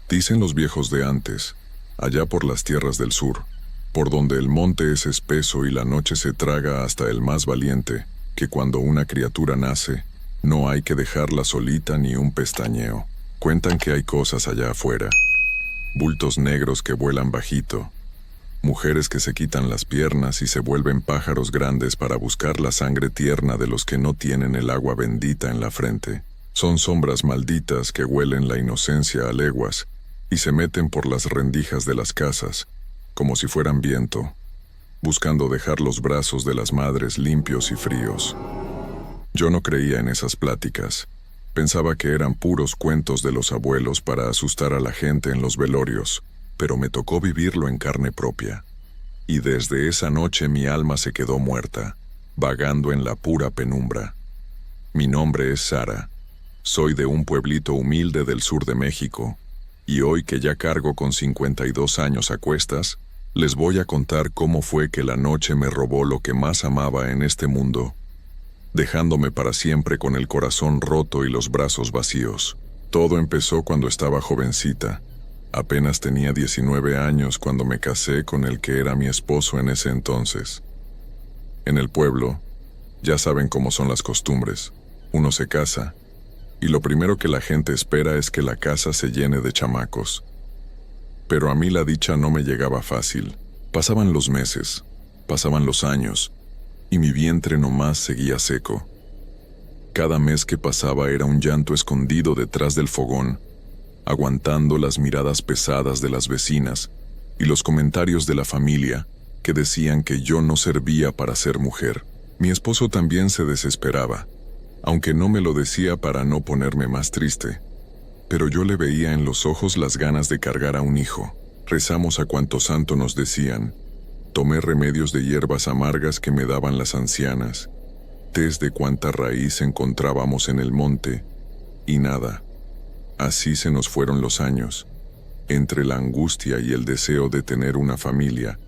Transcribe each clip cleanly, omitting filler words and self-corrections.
Dicen los viejos de antes, allá por las tierras del sur, por donde el monte es espeso y la noche se traga hasta el más valiente, que cuando una criatura nace, no hay que dejarla solita ni un pestañeo. Cuentan que hay cosas allá afuera, bultos negros que vuelan bajito, mujeres que se quitan las piernas y se vuelven pájaros grandes para buscar la sangre tierna de los que no tienen el agua bendita en la frente. Son sombras malditas que huelen la inocencia a leguas y se meten por las rendijas de las casas, como si fueran viento, buscando dejar los brazos de las madres limpios y fríos. Yo no creía en esas pláticas. Pensaba que eran puros cuentos de los abuelos para asustar a la gente en los velorios, pero me tocó vivirlo en carne propia. Y desde esa noche mi alma se quedó muerta, vagando en la pura penumbra. Mi nombre es Sara. Soy de un pueblito humilde del sur de México, y hoy que ya cargo con 52 años a cuestas, les voy a contar cómo fue que la noche me robó lo que más amaba en este mundo, dejándome para siempre con el corazón roto y los brazos vacíos. Todo empezó cuando estaba jovencita. Apenas tenía 19 años cuando me casé con el que era mi esposo en ese entonces. En el pueblo, ya saben cómo son las costumbres. Uno se casa, y lo primero que la gente espera es que la casa se llene de chamacos. Pero a mí la dicha no me llegaba fácil. Pasaban los meses, pasaban los años, y mi vientre nomás seguía seco. Cada mes que pasaba era un llanto escondido detrás del fogón, aguantando las miradas pesadas de las vecinas y los comentarios de la familia que decían que yo no servía para ser mujer. Mi esposo también se desesperaba, aunque no me lo decía para no ponerme más triste, pero yo le veía en los ojos las ganas de cargar a un hijo. Rezamos a cuanto santo nos decían, tomé remedios de hierbas amargas que me daban las ancianas, tés de cuanta raíz encontrábamos en el monte, y nada. Así se nos fueron los años, entre la angustia y el deseo de tener una familia,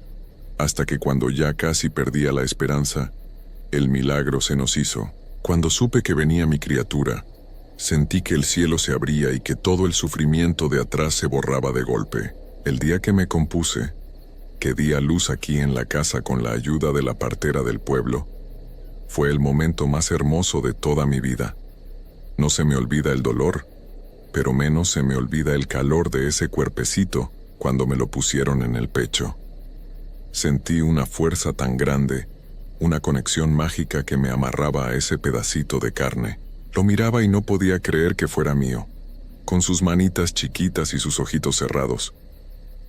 hasta que cuando ya casi perdía la esperanza, el milagro se nos hizo. Cuando supe que venía mi criatura, sentí que el cielo se abría y que todo el sufrimiento de atrás se borraba de golpe. El día que me compuse, que di a luz aquí en la casa con la ayuda de la partera del pueblo, fue el momento más hermoso de toda mi vida. No se me olvida el dolor, pero menos se me olvida el calor de ese cuerpecito cuando me lo pusieron en el pecho. Sentí una fuerza tan grande, una conexión mágica que me amarraba a ese pedacito de carne. Lo miraba y no podía creer que fuera mío, con sus manitas chiquitas y sus ojitos cerrados.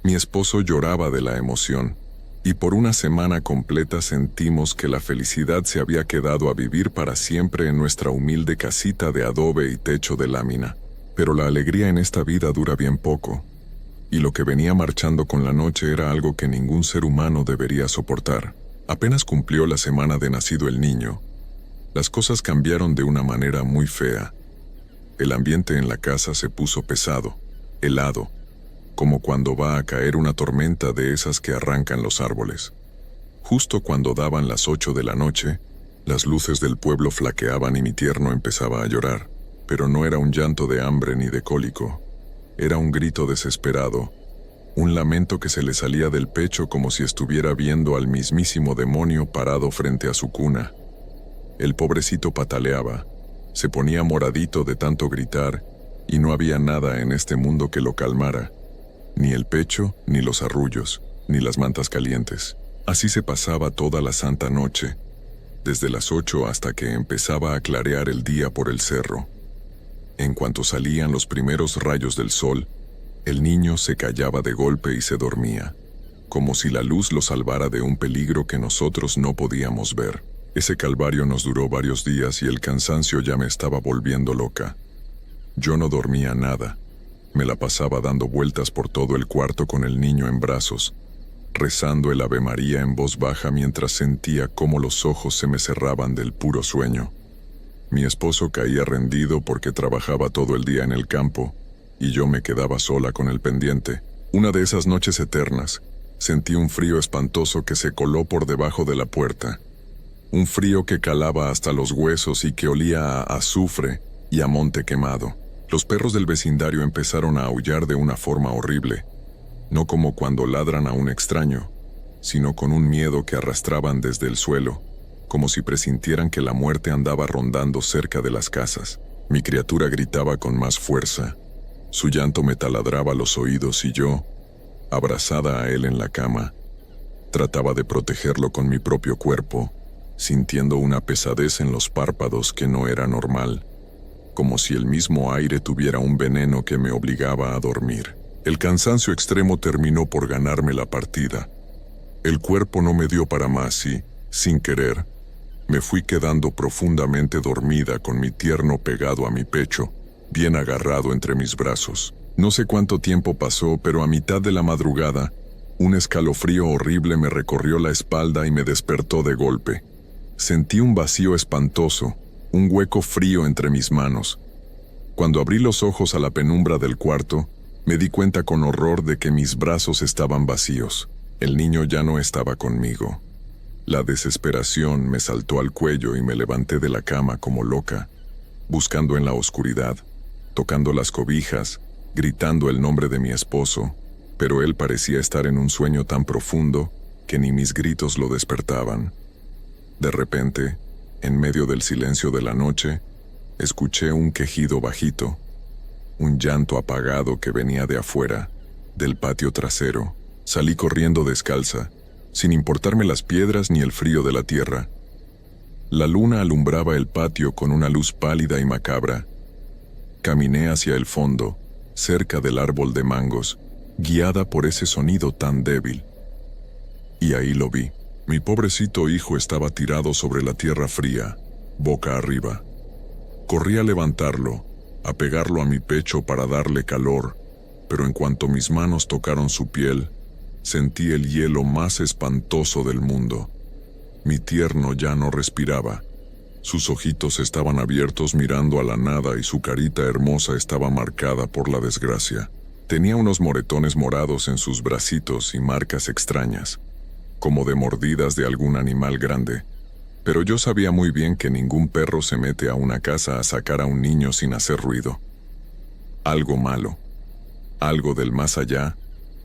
Mi esposo lloraba de la emoción, y por una semana completa sentimos que la felicidad se había quedado a vivir para siempre en nuestra humilde casita de adobe y techo de lámina. Pero la alegría en esta vida dura bien poco, y lo que venía marchando con la noche era algo que ningún ser humano debería soportar. Apenas cumplió la semana de nacido el niño, las cosas cambiaron de una manera muy fea. El ambiente en la casa se puso pesado, helado, como cuando va a caer una tormenta de esas que arrancan los árboles. Justo cuando daban las 8 de la noche, las luces del pueblo flaqueaban y mi tierno empezaba a llorar, pero no era un llanto de hambre ni de cólico. Era un grito desesperado, un lamento que se le salía del pecho como si estuviera viendo al mismísimo demonio parado frente a su cuna. El pobrecito pataleaba, se ponía moradito de tanto gritar, y no había nada en este mundo que lo calmara, ni el pecho, ni los arrullos, ni las mantas calientes. Así se pasaba toda la santa noche, desde las 8 hasta que empezaba a clarear el día por el cerro. En cuanto salían los primeros rayos del sol, el niño se callaba de golpe y se dormía, como si la luz lo salvara de un peligro que nosotros no podíamos ver. Ese calvario nos duró varios días y el cansancio ya me estaba volviendo loca. Yo no dormía nada. Me la pasaba dando vueltas por todo el cuarto con el niño en brazos, rezando el Ave María en voz baja mientras sentía cómo los ojos se me cerraban del puro sueño. Mi esposo caía rendido porque trabajaba todo el día en el campo, y yo me quedaba sola con el pendiente. Una de esas noches eternas, sentí un frío espantoso que se coló por debajo de la puerta. Un frío que calaba hasta los huesos y que olía a azufre y a monte quemado. Los perros del vecindario empezaron a aullar de una forma horrible, no como cuando ladran a un extraño, sino con un miedo que arrastraban desde el suelo, como si presintieran que la muerte andaba rondando cerca de las casas. Mi criatura gritaba con más fuerza. Su llanto me taladraba los oídos y yo, abrazada a él en la cama, trataba de protegerlo con mi propio cuerpo, sintiendo una pesadez en los párpados que no era normal, como si el mismo aire tuviera un veneno que me obligaba a dormir. El cansancio extremo terminó por ganarme la partida. El cuerpo no me dio para más y, sin querer, me fui quedando profundamente dormida con mi tierno pegado a mi pecho, bien agarrado entre mis brazos. No sé cuánto tiempo pasó, pero a mitad de la madrugada, un escalofrío horrible me recorrió la espalda y me despertó de golpe. Sentí un vacío espantoso, un hueco frío entre mis manos. Cuando abrí los ojos a la penumbra del cuarto, me di cuenta con horror de que mis brazos estaban vacíos. El niño ya no estaba conmigo. La desesperación me saltó al cuello y me levanté de la cama como loca, buscando en la oscuridad, tocando las cobijas, gritando el nombre de mi esposo, pero él parecía estar en un sueño tan profundo que ni mis gritos lo despertaban. De repente, en medio del silencio de la noche, escuché un quejido bajito, un llanto apagado que venía de afuera, del patio trasero. Salí corriendo descalza, sin importarme las piedras ni el frío de la tierra. La luna alumbraba el patio con una luz pálida y macabra. Caminé hacia el fondo, cerca del árbol de mangos, guiada por ese sonido tan débil. Y ahí lo vi. Mi pobrecito hijo estaba tirado sobre la tierra fría, boca arriba. Corrí a levantarlo, a pegarlo a mi pecho para darle calor, pero en cuanto mis manos tocaron su piel, sentí el hielo más espantoso del mundo. Mi tierno ya no respiraba. Sus ojitos estaban abiertos mirando a la nada y su carita hermosa estaba marcada por la desgracia. Tenía unos moretones morados en sus bracitos y marcas extrañas, como de mordidas de algún animal grande. Pero yo sabía muy bien que ningún perro se mete a una casa a sacar a un niño sin hacer ruido. Algo malo, algo del más allá,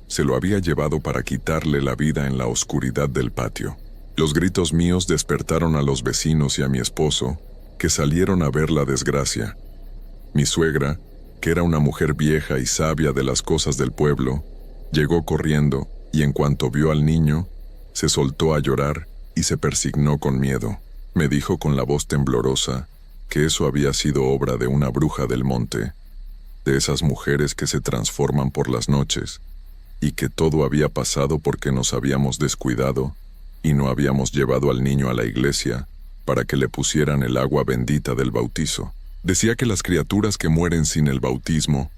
se lo había llevado para quitarle la vida en la oscuridad del patio. Los gritos míos despertaron a los vecinos y a mi esposo, que salieron a ver la desgracia. Mi suegra, que era una mujer vieja y sabia de las cosas del pueblo, llegó corriendo y en cuanto vio al niño, se soltó a llorar y se persignó con miedo. Me dijo con la voz temblorosa que eso había sido obra de una bruja del monte, de esas mujeres que se transforman por las noches, y que todo había pasado porque nos habíamos descuidado y no habíamos llevado al niño a la iglesia para que le pusieran el agua bendita del bautizo. Decía que las criaturas que mueren sin el bautismo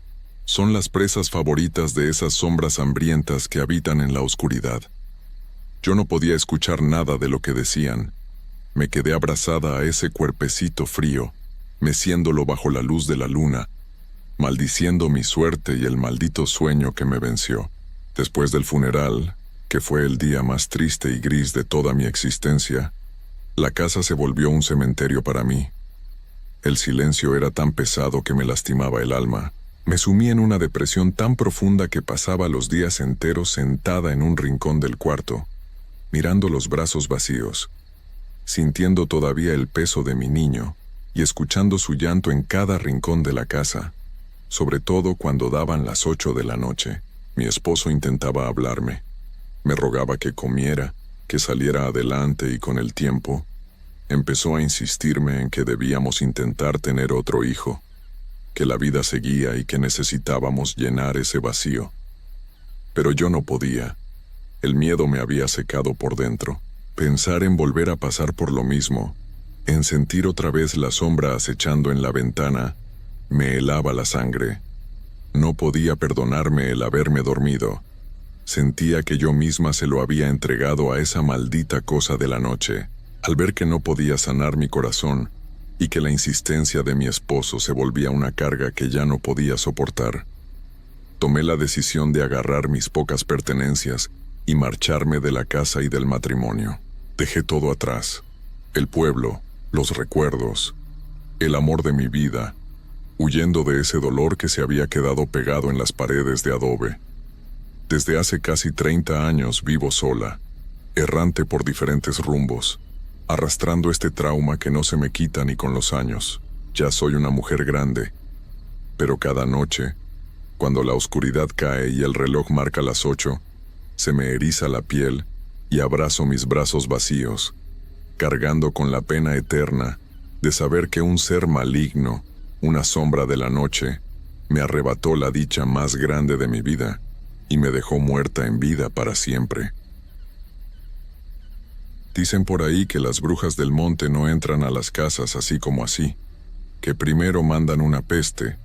son las presas favoritas de esas sombras hambrientas que habitan en la oscuridad. Yo no podía escuchar nada de lo que decían. Me quedé abrazada a ese cuerpecito frío, meciéndolo bajo la luz de la luna, maldiciendo mi suerte y el maldito sueño que me venció. Después del funeral, que fue el día más triste y gris de toda mi existencia, la casa se volvió un cementerio para mí. El silencio era tan pesado que me lastimaba el alma. Me sumí en una depresión tan profunda que pasaba los días enteros sentada en un rincón del cuarto, mirando los brazos vacíos, sintiendo todavía el peso de mi niño y escuchando su llanto en cada rincón de la casa, sobre todo cuando daban las 8 de la noche. Mi esposo intentaba hablarme. Me rogaba que comiera, que saliera adelante y con el tiempo, empezó a insistirme en que debíamos intentar tener otro hijo, que la vida seguía y que necesitábamos llenar ese vacío. Pero yo no podía. El miedo me había secado por dentro. Pensar en volver a pasar por lo mismo, en sentir otra vez la sombra acechando en la ventana, me helaba la sangre. No podía perdonarme el haberme dormido. Sentía que yo misma se lo había entregado a esa maldita cosa de la noche. Al ver que no podía sanar mi corazón y que la insistencia de mi esposo se volvía una carga que ya no podía soportar, tomé la decisión de agarrar mis pocas pertenencias y marcharme de la casa y del matrimonio. Dejé todo atrás: el pueblo, los recuerdos, el amor de mi vida, huyendo de ese dolor que se había quedado pegado en las paredes de adobe. Desde hace casi 30 años vivo sola, errante por diferentes rumbos, arrastrando este trauma que no se me quita ni con los años. Ya soy una mujer grande, pero cada noche, cuando la oscuridad cae y el reloj marca las 8, se me eriza la piel y abrazo mis brazos vacíos, cargando con la pena eterna de saber que un ser maligno, una sombra de la noche, me arrebató la dicha más grande de mi vida y me dejó muerta en vida para siempre. Dicen por ahí que las brujas del monte no entran a las casas así como así, que primero mandan una peste,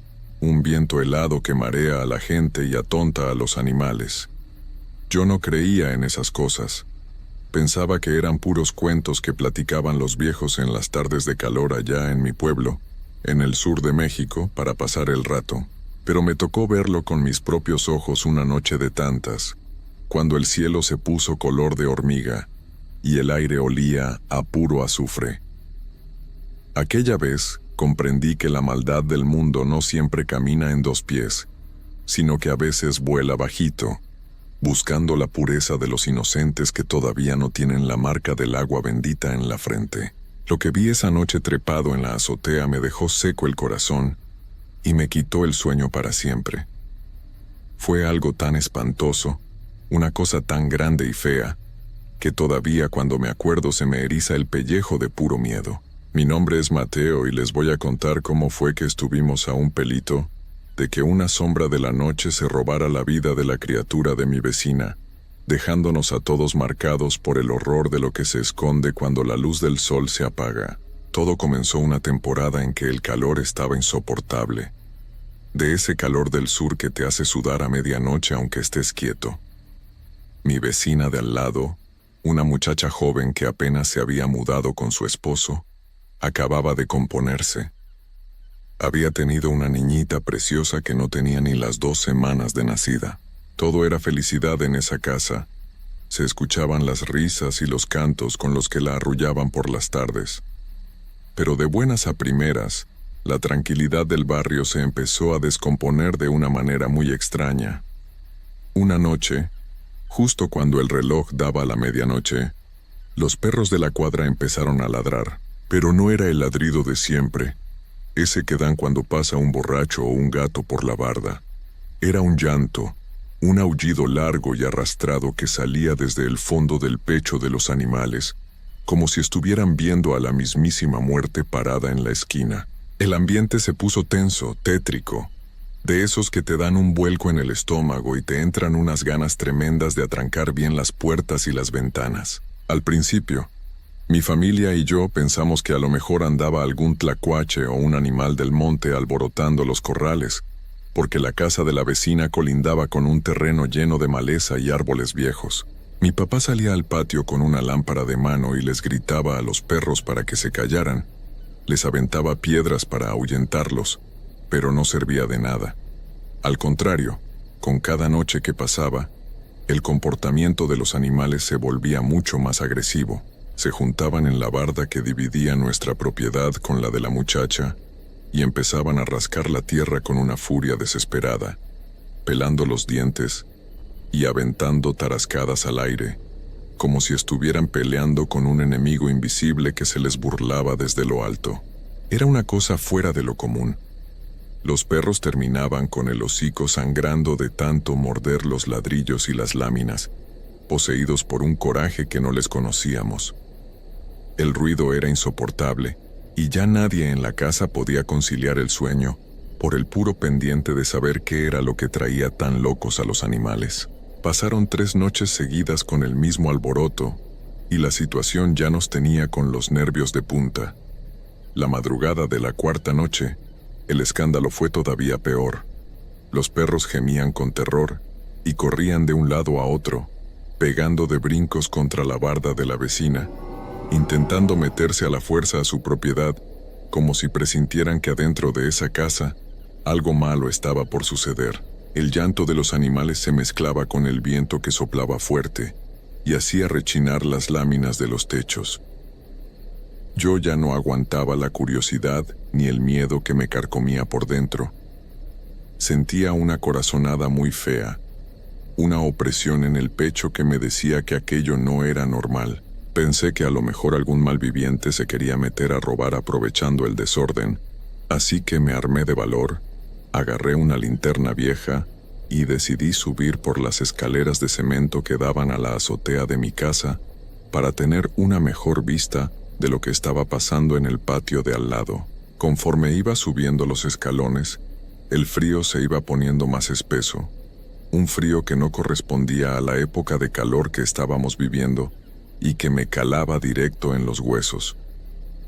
un viento helado que marea a la gente y atonta a los animales. Yo no creía en esas cosas. Pensaba que eran puros cuentos que platicaban los viejos en las tardes de calor allá en mi pueblo, en el sur de México, para pasar el rato. Pero me tocó verlo con mis propios ojos una noche de tantas, cuando el cielo se puso color de hormiga y el aire olía a puro azufre. Aquella vez comprendí que la maldad del mundo no siempre camina en 2 pies, sino que a veces vuela bajito, buscando la pureza de los inocentes que todavía no tienen la marca del agua bendita en la frente. Lo que vi esa noche trepado en la azotea me dejó seco el corazón y me quitó el sueño para siempre. Fue algo tan espantoso, una cosa tan grande y fea, que todavía cuando me acuerdo se me eriza el pellejo de puro miedo. Mi nombre es Mateo y les voy a contar cómo fue que estuvimos a un pelito de que una sombra de la noche se robara la vida de la criatura de mi vecina, dejándonos a todos marcados por el horror de lo que se esconde cuando la luz del sol se apaga. Todo comenzó una temporada en que el calor estaba insoportable, de ese calor del sur que te hace sudar a medianoche aunque estés quieto. Mi vecina de al lado, una muchacha joven que apenas se había mudado con su esposo, acababa de componerse. Había tenido una niñita preciosa que no tenía ni las 2 semanas de nacida. Todo era felicidad en esa casa. Se escuchaban las risas y los cantos con los que la arrullaban por las tardes. Pero de buenas a primeras, la tranquilidad del barrio se empezó a descomponer de una manera muy extraña. Una noche, justo cuando el reloj daba la medianoche, los perros de la cuadra empezaron a ladrar, pero no era el ladrido de siempre, ese que dan cuando pasa un borracho o un gato por la barda. Era un llanto, un aullido largo y arrastrado que salía desde el fondo del pecho de los animales, como si estuvieran viendo a la mismísima muerte parada en la esquina. El ambiente se puso tenso, tétrico, de esos que te dan un vuelco en el estómago y te entran unas ganas tremendas de atrancar bien las puertas y las ventanas. Al principio, mi familia y yo pensamos que a lo mejor andaba algún tlacuache o un animal del monte alborotando los corrales, porque la casa de la vecina colindaba con un terreno lleno de maleza y árboles viejos. Mi papá salía al patio con una lámpara de mano y les gritaba a los perros para que se callaran. Les aventaba piedras para ahuyentarlos, pero no servía de nada. Al contrario, con cada noche que pasaba, el comportamiento de los animales se volvía mucho más agresivo. Se juntaban en la barda que dividía nuestra propiedad con la de la muchacha y empezaban a rascar la tierra con una furia desesperada, pelando los dientes y aventando tarascadas al aire, como si estuvieran peleando con un enemigo invisible que se les burlaba desde lo alto. Era una cosa fuera de lo común. Los perros terminaban con el hocico sangrando de tanto morder los ladrillos y las láminas, poseídos por un coraje que no les conocíamos. El ruido era insoportable, y ya nadie en la casa podía conciliar el sueño, por el puro pendiente de saber qué era lo que traía tan locos a los animales. Pasaron 3 noches seguidas con el mismo alboroto, y la situación ya nos tenía con los nervios de punta. La madrugada de la 4ª noche, el escándalo fue todavía peor. Los perros gemían con terror, y corrían de un lado a otro, pegando de brincos contra la barda de la vecina, intentando meterse a la fuerza a su propiedad, como si presintieran que adentro de esa casa algo malo estaba por suceder. El llanto de los animales se mezclaba con el viento que soplaba fuerte y hacía rechinar las láminas de los techos. Yo ya no aguantaba la curiosidad ni el miedo que me carcomía por dentro. Sentía una corazonada muy fea, una opresión en el pecho que me decía que aquello no era normal. Pensé que a lo mejor algún malviviente se quería meter a robar aprovechando el desorden, así que me armé de valor, agarré una linterna vieja y decidí subir por las escaleras de cemento que daban a la azotea de mi casa para tener una mejor vista de lo que estaba pasando en el patio de al lado. Conforme iba subiendo los escalones, el frío se iba poniendo más espeso, un frío que no correspondía a la época de calor que estábamos viviendo y que me calaba directo en los huesos.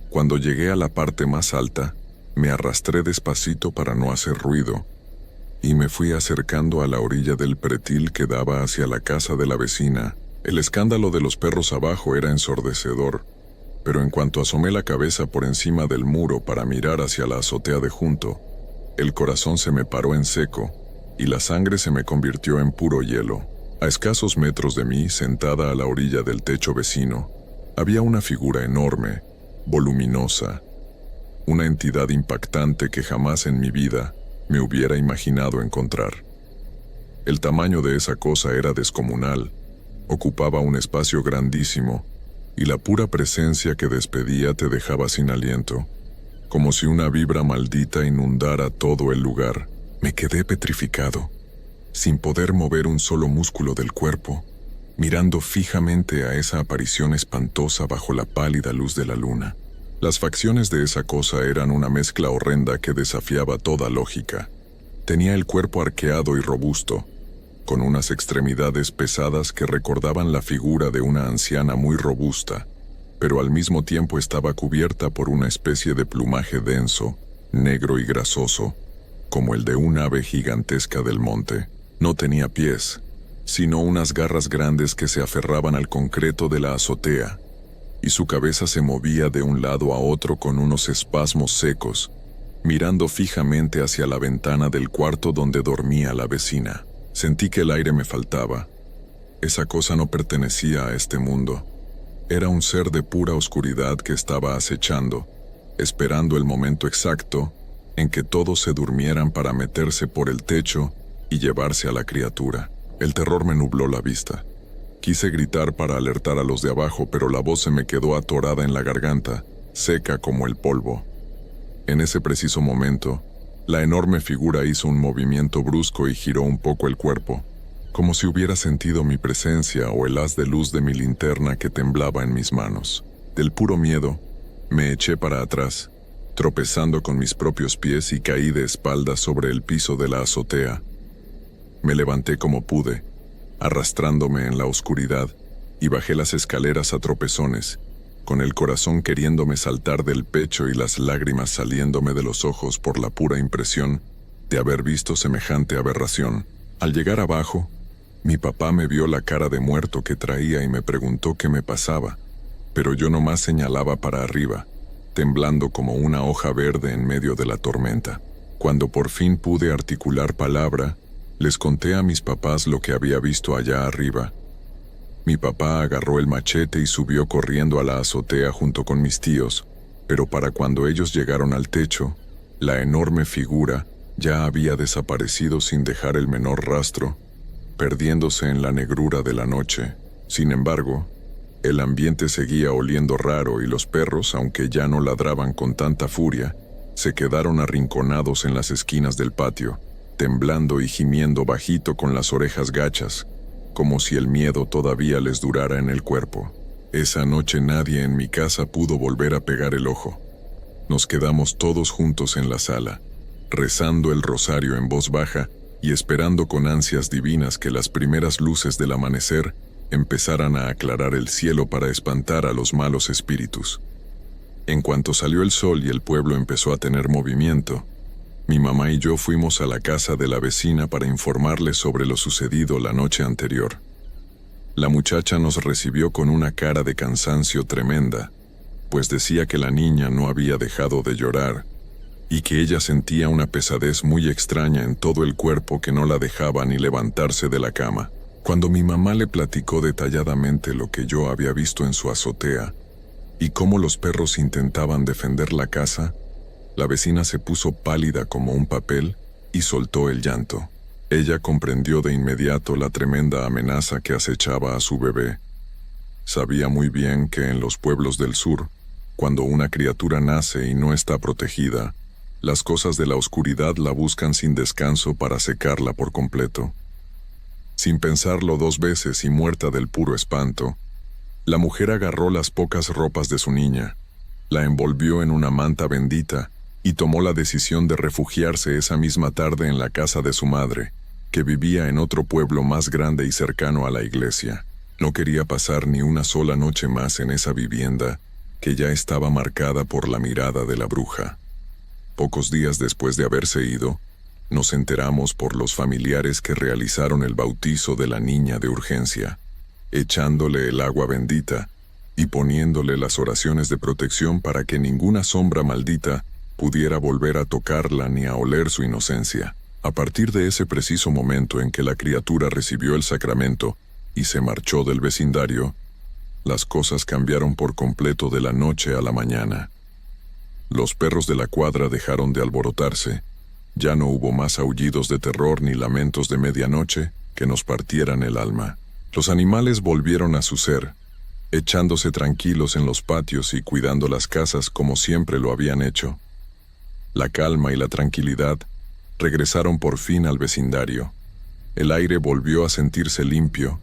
Cuando llegué a la parte más alta, me arrastré despacito para no hacer ruido y me fui acercando a la orilla del pretil que daba hacia la casa de la vecina. El escándalo de los perros abajo era ensordecedor, pero en cuanto asomé la cabeza por encima del muro para mirar hacia la azotea de junto, el corazón se me paró en seco y la sangre se me convirtió en puro hielo. A escasos metros de mí, sentada a la orilla del techo vecino, había una figura enorme, voluminosa, una entidad impactante que jamás en mi vida me hubiera imaginado encontrar. El tamaño de esa cosa era descomunal, ocupaba un espacio grandísimo y la pura presencia que despedía te dejaba sin aliento, como si una vibra maldita inundara todo el lugar. Me quedé petrificado, sin poder mover un solo músculo del cuerpo, mirando fijamente a esa aparición espantosa bajo la pálida luz de la luna. Las facciones de esa cosa eran una mezcla horrenda que desafiaba toda lógica. Tenía el cuerpo arqueado y robusto, con unas extremidades pesadas que recordaban la figura de una anciana muy robusta, pero al mismo tiempo estaba cubierta por una especie de plumaje denso, negro y grasoso, como el de un ave gigantesca del monte. No tenía pies, sino unas garras grandes que se aferraban al concreto de la azotea, y su cabeza se movía de un lado a otro con unos espasmos secos, mirando fijamente hacia la ventana del cuarto donde dormía la vecina. Sentí que el aire me faltaba. Esa cosa no pertenecía a este mundo. Era un ser de pura oscuridad que estaba acechando, esperando el momento exacto en que todos se durmieran para meterse por el techo y llevarse a la criatura. El terror me nubló la vista. Quise gritar para alertar a los de abajo, pero la voz se me quedó atorada en la garganta, seca como el polvo. En ese preciso momento, la enorme figura hizo un movimiento brusco y giró un poco el cuerpo, como si hubiera sentido mi presencia o el haz de luz de mi linterna que temblaba en mis manos. Del puro miedo, me eché para atrás, tropezando con mis propios pies y caí de espaldas sobre el piso de la azotea. Me levanté como pude, arrastrándome en la oscuridad, y bajé las escaleras a tropezones, con el corazón queriéndome saltar del pecho y las lágrimas saliéndome de los ojos por la pura impresión de haber visto semejante aberración. Al llegar abajo, mi papá me vio la cara de muerto que traía y me preguntó qué me pasaba, pero yo nomás señalaba para arriba, temblando como una hoja verde en medio de la tormenta. Cuando por fin pude articular palabra, les conté a mis papás lo que había visto allá arriba. Mi papá agarró el machete y subió corriendo a la azotea junto con mis tíos, pero para cuando ellos llegaron al techo, la enorme figura ya había desaparecido sin dejar el menor rastro, perdiéndose en la negrura de la noche. Sin embargo, el ambiente seguía oliendo raro y los perros, aunque ya no ladraban con tanta furia, se quedaron arrinconados en las esquinas del patio, temblando y gimiendo bajito con las orejas gachas, como si el miedo todavía les durara en el cuerpo. Esa noche nadie en mi casa pudo volver a pegar el ojo. Nos quedamos todos juntos en la sala, rezando el rosario en voz baja y esperando con ansias divinas que las primeras luces del amanecer empezaran a aclarar el cielo para espantar a los malos espíritus. En cuanto salió el sol y el pueblo empezó a tener movimiento, mi mamá y yo fuimos a la casa de la vecina para informarle sobre lo sucedido la noche anterior. La muchacha nos recibió con una cara de cansancio tremenda, pues decía que la niña no había dejado de llorar y que ella sentía una pesadez muy extraña en todo el cuerpo que no la dejaba ni levantarse de la cama. Cuando mi mamá le platicó detalladamente lo que yo había visto en su azotea y cómo los perros intentaban defender la casa, la vecina se puso pálida como un papel y soltó el llanto. Ella comprendió de inmediato la tremenda amenaza que acechaba a su bebé. Sabía muy bien que en los pueblos del sur, cuando una criatura nace y no está protegida, las cosas de la oscuridad la buscan sin descanso para secarla por completo. Sin pensarlo 2 veces y muerta del puro espanto, la mujer agarró las pocas ropas de su niña, la envolvió en una manta bendita y tomó la decisión de refugiarse esa misma tarde en la casa de su madre, que vivía en otro pueblo más grande y cercano a la iglesia. No quería pasar ni una sola noche más en esa vivienda, que ya estaba marcada por la mirada de la bruja. Pocos días después de haberse ido, nos enteramos por los familiares que realizaron el bautizo de la niña de urgencia, echándole el agua bendita y poniéndole las oraciones de protección para que ninguna sombra maldita pudiera volver a tocarla ni a oler su inocencia. A partir de ese preciso momento en que la criatura recibió el sacramento y se marchó del vecindario, las cosas cambiaron por completo de la noche a la mañana. Los perros de la cuadra dejaron de alborotarse. Ya no hubo más aullidos de terror ni lamentos de medianoche que nos partieran el alma. Los animales volvieron a su ser, echándose tranquilos en los patios y cuidando las casas como siempre lo habían hecho. La calma y la tranquilidad regresaron por fin al vecindario. El aire volvió a sentirse limpio,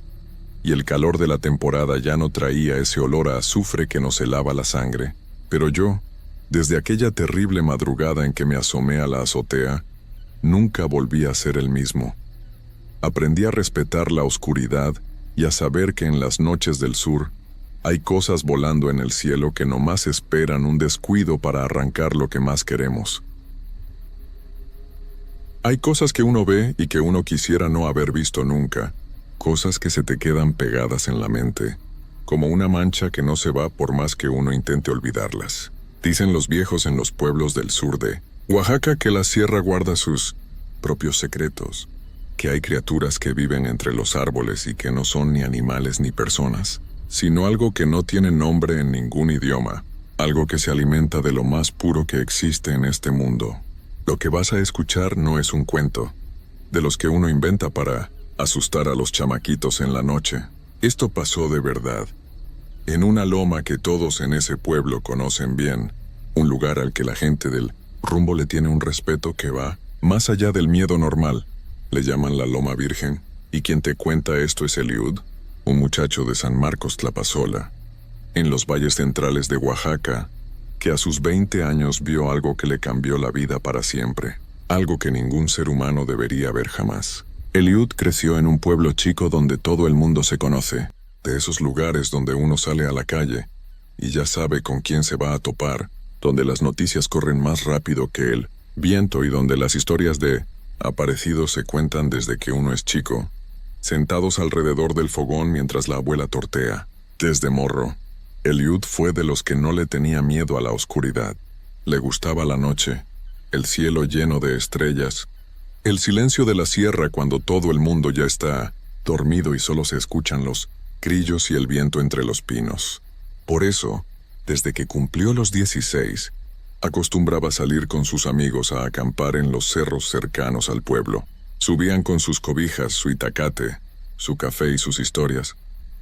y el calor de la temporada ya no traía ese olor a azufre que nos helaba la sangre. Pero yo, desde aquella terrible madrugada en que me asomé a la azotea, nunca volví a ser el mismo. Aprendí a respetar la oscuridad y a saber que en las noches del sur hay cosas volando en el cielo que nomás esperan un descuido para arrancar lo que más queremos. Hay cosas que uno ve y que uno quisiera no haber visto nunca, cosas que se te quedan pegadas en la mente, como una mancha que no se va por más que uno intente olvidarlas. Dicen los viejos en los pueblos del sur de Oaxaca que la sierra guarda sus propios secretos, que hay criaturas que viven entre los árboles y que no son ni animales ni personas, sino algo que no tiene nombre en ningún idioma, algo que se alimenta de lo más puro que existe en este mundo. Lo que vas a escuchar no es un cuento, de los que uno inventa para asustar a los chamaquitos en la noche. Esto pasó de verdad, en una loma que todos en ese pueblo conocen bien, un lugar al que la gente del rumbo le tiene un respeto que va más allá del miedo normal. Le llaman la Loma Virgen, y quien te cuenta esto es Eliud, un muchacho de San Marcos Tlapazola, en los valles centrales de Oaxaca, que a sus 20 años vio algo que le cambió la vida para siempre, algo que ningún ser humano debería ver jamás. Eliud creció en un pueblo chico donde todo el mundo se conoce, de esos lugares donde uno sale a la calle y ya sabe con quién se va a topar, donde las noticias corren más rápido que el viento y donde las historias de aparecidos se cuentan desde que uno es chico, sentados alrededor del fogón mientras la abuela tortea. Desde morro, Eliud fue de los que no le tenía miedo a la oscuridad. Le gustaba la noche, el cielo lleno de estrellas, el silencio de la sierra cuando todo el mundo ya está dormido y solo se escuchan los grillos y el viento entre los pinos. Por eso, desde que cumplió los 16, acostumbraba salir con sus amigos a acampar en los cerros cercanos al pueblo. Subían con sus cobijas, su itacate, su café y sus historias,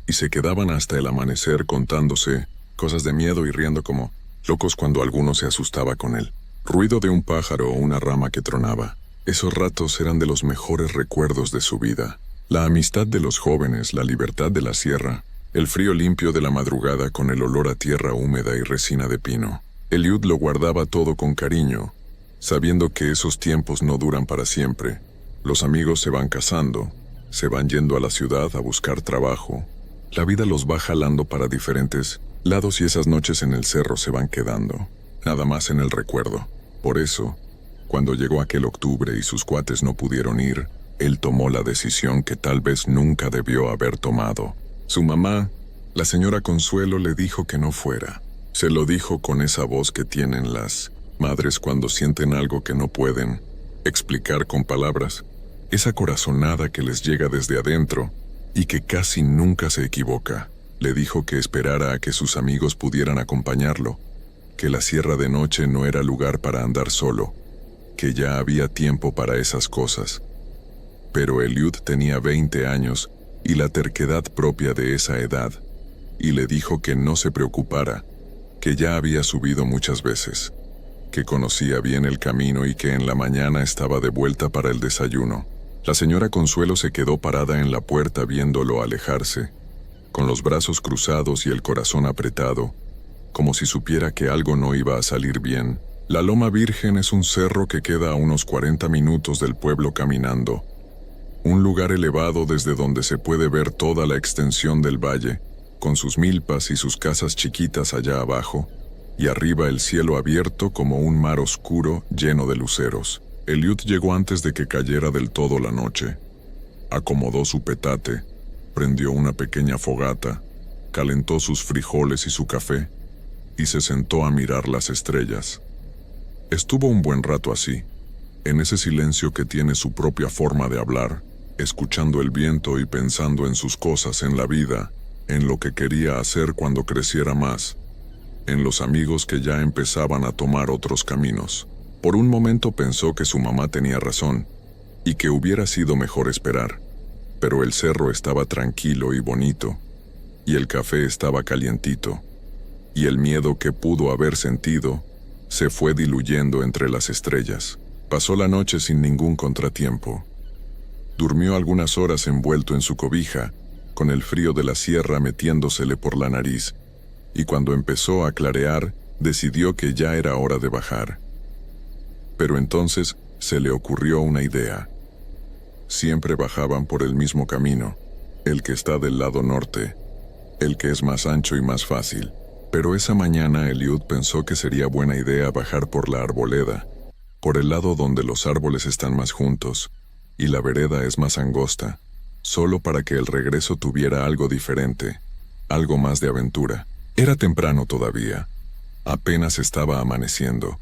y se quedaban hasta el amanecer contándose cosas de miedo y riendo como locos cuando alguno se asustaba con el ruido de un pájaro o una rama que tronaba. Esos ratos eran de los mejores recuerdos de su vida. La amistad de los jóvenes, la libertad de la sierra, el frío limpio de la madrugada con el olor a tierra húmeda y resina de pino. Eliud lo guardaba todo con cariño, sabiendo que esos tiempos no duran para siempre. Los amigos se van casando, se van yendo a la ciudad a buscar trabajo. La vida los va jalando para diferentes lados y esas noches en el cerro se van quedando, nada más en el recuerdo. Por eso, cuando llegó aquel octubre y sus cuates no pudieron ir, él tomó la decisión que tal vez nunca debió haber tomado. Su mamá, la señora Consuelo, le dijo que no fuera. Se lo dijo con esa voz que tienen las madres cuando sienten algo que no pueden explicar con palabras, esa corazonada que les llega desde adentro y que casi nunca se equivoca. Le dijo que esperara a que sus amigos pudieran acompañarlo, que la sierra de noche no era lugar para andar solo, que ya había tiempo para esas cosas. Pero Eliud tenía 20 años y la terquedad propia de esa edad, y le dijo que no se preocupara, que ya había subido muchas veces, que conocía bien el camino y que en la mañana estaba de vuelta para el desayuno. La señora Consuelo se quedó parada en la puerta viéndolo alejarse, con los brazos cruzados y el corazón apretado, como si supiera que algo no iba a salir bien. La Loma Virgen es un cerro que queda a unos 40 minutos del pueblo caminando, un lugar elevado desde donde se puede ver toda la extensión del valle, con sus milpas y sus casas chiquitas allá abajo, y arriba el cielo abierto como un mar oscuro lleno de luceros. Eliud llegó antes de que cayera del todo la noche. Acomodó su petate, prendió una pequeña fogata, calentó sus frijoles y su café, y se sentó a mirar las estrellas. Estuvo un buen rato así, en ese silencio que tiene su propia forma de hablar, escuchando el viento y pensando en sus cosas en la vida, en lo que quería hacer cuando creciera más, en los amigos que ya empezaban a tomar otros caminos. Por un momento pensó que su mamá tenía razón, y que hubiera sido mejor esperar, pero el cerro estaba tranquilo y bonito, y el café estaba calientito, y el miedo que pudo haber sentido se fue diluyendo entre las estrellas. Pasó la noche sin ningún contratiempo. Durmió algunas horas envuelto en su cobija, con el frío de la sierra metiéndosele por la nariz, y cuando empezó a clarear, decidió que ya era hora de bajar. Pero entonces se le ocurrió una idea. Siempre bajaban por el mismo camino, el que está del lado norte, el que es más ancho y más fácil. Pero esa mañana Eliud pensó que sería buena idea bajar por la arboleda, por el lado donde los árboles están más juntos, y la vereda es más angosta, solo para que el regreso tuviera algo diferente, algo más de aventura. Era temprano todavía, apenas estaba amaneciendo,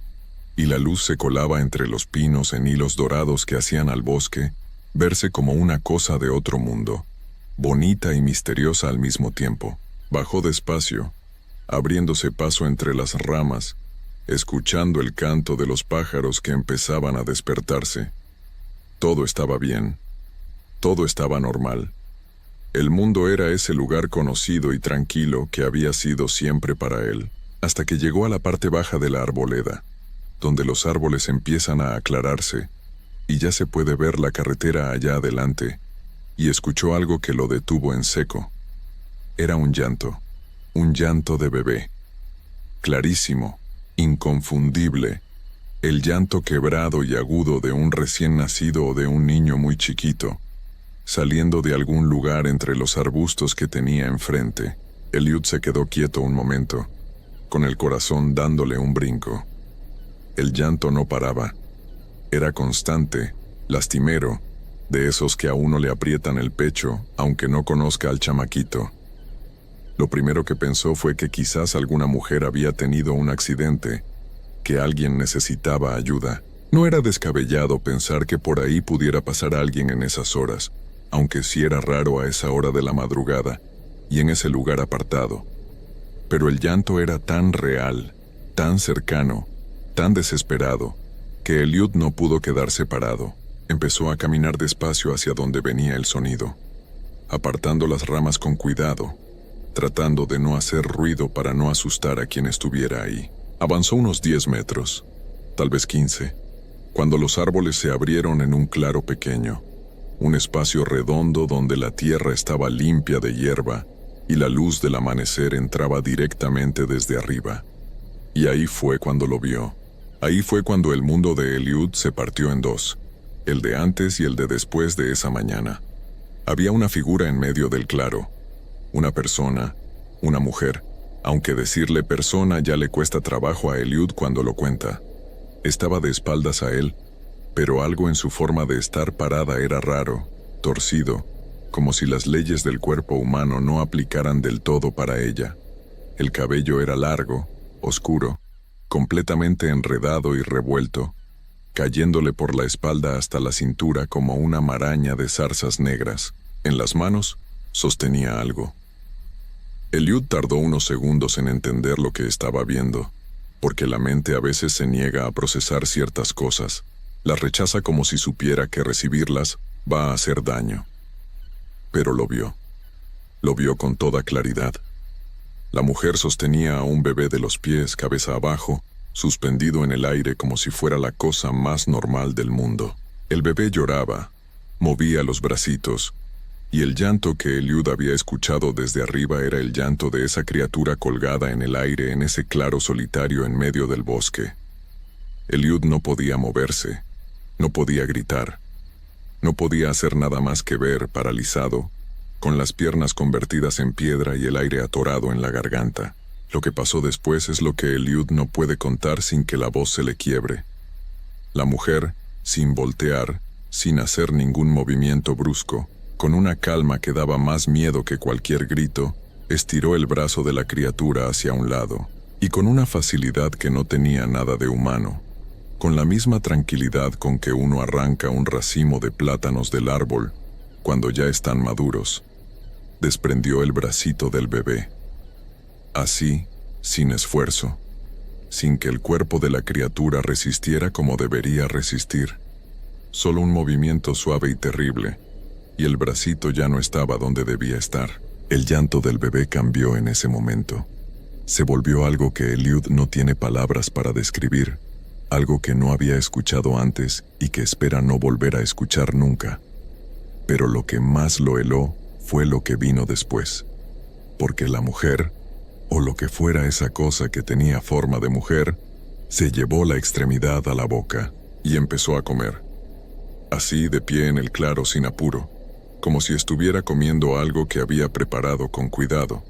y la luz se colaba entre los pinos en hilos dorados que hacían al bosque verse como una cosa de otro mundo, bonita y misteriosa al mismo tiempo. Bajó despacio, abriéndose paso entre las ramas, escuchando el canto de los pájaros que empezaban a despertarse. Todo estaba bien, todo estaba normal. El mundo era ese lugar conocido y tranquilo que había sido siempre para él, hasta que llegó a la parte baja de la arboleda, donde los árboles empiezan a aclararse, y ya se puede ver la carretera allá adelante, y escuchó algo que lo detuvo en seco. Era un llanto de bebé. Clarísimo, inconfundible, el llanto quebrado y agudo de un recién nacido o de un niño muy chiquito, saliendo de algún lugar entre los arbustos que tenía enfrente. Eliud se quedó quieto un momento, con el corazón dándole un brinco. El llanto no paraba. Era constante, lastimero, de esos que a uno le aprietan el pecho, aunque no conozca al chamaquito. Lo primero que pensó fue que quizás alguna mujer había tenido un accidente, que alguien necesitaba ayuda. No era descabellado pensar que por ahí pudiera pasar alguien en esas horas, aunque sí era raro a esa hora de la madrugada, y en ese lugar apartado. Pero el llanto era tan real, tan cercano, tan desesperado, que Eliud no pudo quedarse parado. Empezó a caminar despacio hacia donde venía el sonido, apartando las ramas con cuidado, tratando de no hacer ruido para no asustar a quien estuviera ahí. Avanzó unos 10 metros, tal vez 15, cuando los árboles se abrieron en un claro pequeño, un espacio redondo donde la tierra estaba limpia de hierba y la luz del amanecer entraba directamente desde arriba. Y ahí fue cuando lo vio. Ahí fue cuando el mundo de Eliud se partió en dos, el de antes y el de después de esa mañana. Había una figura en medio del claro, una persona, una mujer, aunque decirle persona ya le cuesta trabajo a Eliud cuando lo cuenta. Estaba de espaldas a él, pero algo en su forma de estar parada era raro, torcido, como si las leyes del cuerpo humano no aplicaran del todo para ella. El cabello era largo, oscuro, completamente enredado y revuelto, cayéndole por la espalda hasta la cintura como una maraña de zarzas negras. En las manos sostenía algo. Eliud tardó unos segundos en entender lo que estaba viendo, porque la mente a veces se niega a procesar ciertas cosas, las rechaza como si supiera que recibirlas va a hacer daño. Pero lo vio con toda claridad. La mujer sostenía a un bebé de los pies cabeza abajo, suspendido en el aire como si fuera la cosa más normal del mundo. El bebé lloraba, movía los bracitos, y el llanto que Eliud había escuchado desde arriba era el llanto de esa criatura colgada en el aire en ese claro solitario en medio del bosque. Eliud no podía moverse, no podía gritar, no podía hacer nada más que ver, paralizado, con las piernas convertidas en piedra y el aire atorado en la garganta. Lo que pasó después es lo que Eliud no puede contar sin que la voz se le quiebre. La mujer, sin voltear, sin hacer ningún movimiento brusco, con una calma que daba más miedo que cualquier grito, estiró el brazo de la criatura hacia un lado, y con una facilidad que no tenía nada de humano, con la misma tranquilidad con que uno arranca un racimo de plátanos del árbol, cuando ya están maduros, desprendió el bracito del bebé. Así, sin esfuerzo, sin que el cuerpo de la criatura resistiera como debería resistir. Solo un movimiento suave y terrible, y el bracito ya no estaba donde debía estar. El llanto del bebé cambió en ese momento. Se volvió algo que Eliud no tiene palabras para describir, algo que no había escuchado antes y que espera no volver a escuchar nunca. Pero lo que más lo heló fue lo que vino después, porque la mujer, o lo que fuera esa cosa que tenía forma de mujer, se llevó la extremidad a la boca y empezó a comer. Así, de pie en el claro sin apuro, como si estuviera comiendo algo que había preparado con cuidado.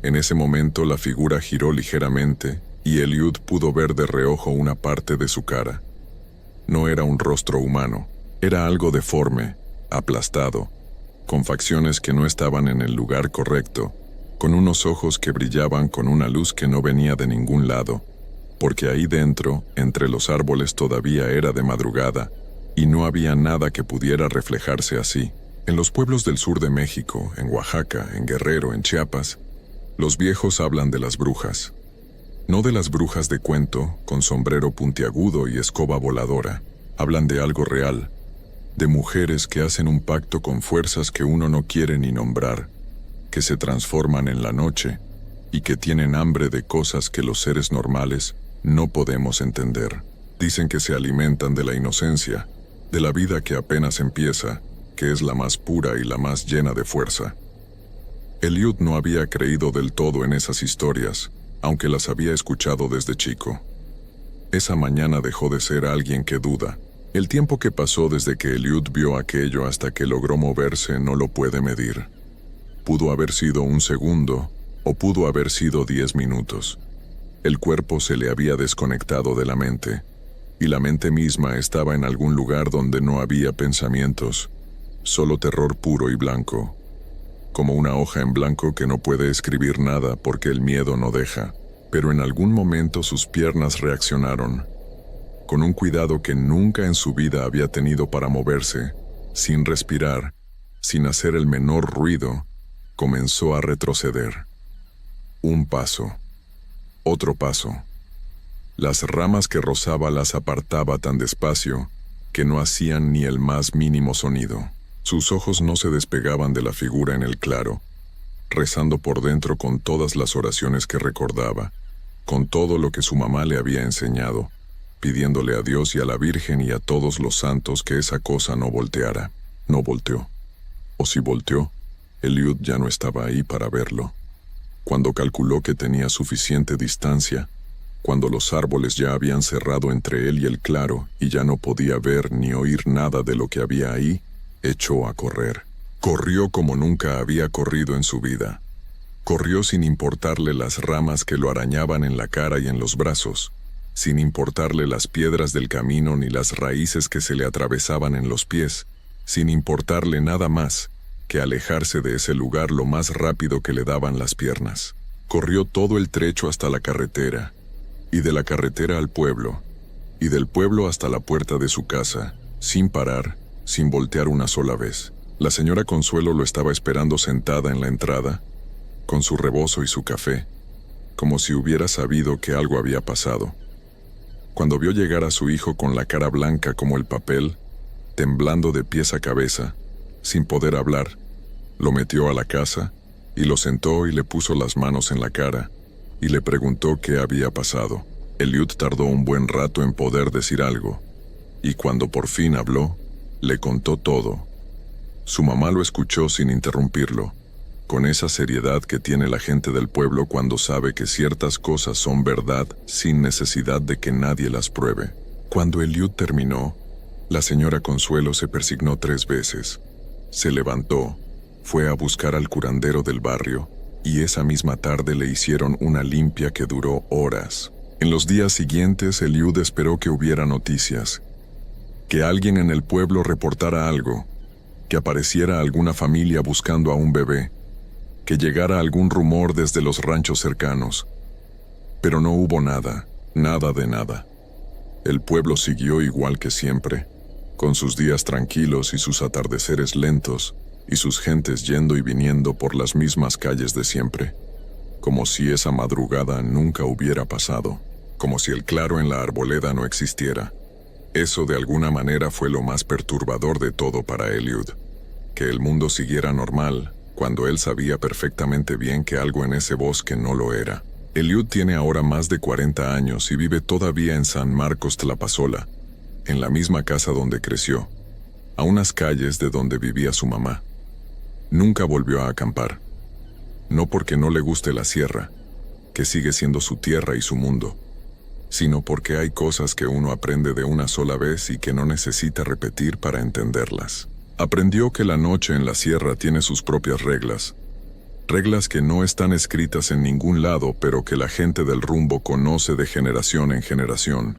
En ese momento la figura giró ligeramente y Eliud pudo ver de reojo una parte de su cara. No era un rostro humano, era algo deforme, aplastado, con facciones que no estaban en el lugar correcto, con unos ojos que brillaban con una luz que no venía de ningún lado, porque ahí dentro, entre los árboles todavía era de madrugada, y no había nada que pudiera reflejarse así. En los pueblos del sur de México, en Oaxaca, en Guerrero, en Chiapas, los viejos hablan de las brujas. No de las brujas de cuento, con sombrero puntiagudo y escoba voladora. Hablan de algo real, de mujeres que hacen un pacto con fuerzas que uno no quiere ni nombrar, que se transforman en la noche y que tienen hambre de cosas que los seres normales no podemos entender. Dicen que se alimentan de la inocencia, de la vida que apenas empieza, que es la más pura y la más llena de fuerza. Eliud no había creído del todo en esas historias, aunque las había escuchado desde chico. Esa mañana dejó de ser alguien que duda. El tiempo que pasó desde que Eliud vio aquello hasta que logró moverse no lo puede medir. Pudo haber sido un segundo, o pudo haber sido 10 minutos. El cuerpo se le había desconectado de la mente, y la mente misma estaba en algún lugar donde no había pensamientos, solo terror puro y blanco, como una hoja en blanco que no puede escribir nada porque el miedo no deja. Pero en algún momento sus piernas reaccionaron, con un cuidado que nunca en su vida había tenido para moverse, sin respirar, sin hacer el menor ruido, comenzó a retroceder. Un paso, otro paso. Las ramas que rozaba las apartaba tan despacio que no hacían ni el más mínimo sonido. Sus ojos no se despegaban de la figura en el claro, rezando por dentro con todas las oraciones que recordaba, con todo lo que su mamá le había enseñado, pidiéndole a Dios y a la Virgen y a todos los santos que esa cosa no volteara. No volteó. O si volteó, Eliud ya no estaba ahí para verlo. Cuando calculó que tenía suficiente distancia, cuando los árboles ya habían cerrado entre él y el claro y ya no podía ver ni oír nada de lo que había ahí, echó a correr. Corrió como nunca había corrido en su vida. Corrió sin importarle las ramas que lo arañaban en la cara y en los brazos, sin importarle las piedras del camino ni las raíces que se le atravesaban en los pies, sin importarle nada más que alejarse de ese lugar lo más rápido que le daban las piernas. Corrió todo el trecho hasta la carretera, y de la carretera al pueblo, y del pueblo hasta la puerta de su casa, sin parar, sin voltear una sola vez. La señora Consuelo lo estaba esperando sentada en la entrada, con su rebozo y su café, como si hubiera sabido que algo había pasado. Cuando vio llegar a su hijo con la cara blanca como el papel, temblando de pies a cabeza, sin poder hablar, lo metió a la casa y lo sentó y le puso las manos en la cara y le preguntó qué había pasado. Eliud tardó un buen rato en poder decir algo, y cuando por fin habló, le contó todo. Su mamá lo escuchó sin interrumpirlo, con esa seriedad que tiene la gente del pueblo cuando sabe que ciertas cosas son verdad sin necesidad de que nadie las pruebe. Cuando Eliud terminó, la señora Consuelo se persignó 3 veces. Se levantó, fue a buscar al curandero del barrio, y esa misma tarde le hicieron una limpia que duró horas. En los días siguientes, Eliud esperó que hubiera noticias, que alguien en el pueblo reportara algo, que apareciera alguna familia buscando a un bebé, que llegara algún rumor desde los ranchos cercanos. Pero no hubo nada, nada de nada. El pueblo siguió igual que siempre, con sus días tranquilos y sus atardeceres lentos, y sus gentes yendo y viniendo por las mismas calles de siempre, como si esa madrugada nunca hubiera pasado, como si el claro en la arboleda no existiera. Eso de alguna manera fue lo más perturbador de todo para Eliud, que el mundo siguiera normal, cuando él sabía perfectamente bien que algo en ese bosque no lo era. Eliud tiene ahora más de 40 años y vive todavía en San Marcos Tlapazola, en la misma casa donde creció, a unas calles de donde vivía su mamá. Nunca volvió a acampar. No porque no le guste la sierra, que sigue siendo su tierra y su mundo, sino porque hay cosas que uno aprende de una sola vez y que no necesita repetir para entenderlas. Aprendió que la noche en la sierra tiene sus propias reglas, reglas que no están escritas en ningún lado, pero que la gente del rumbo conoce de generación en generación.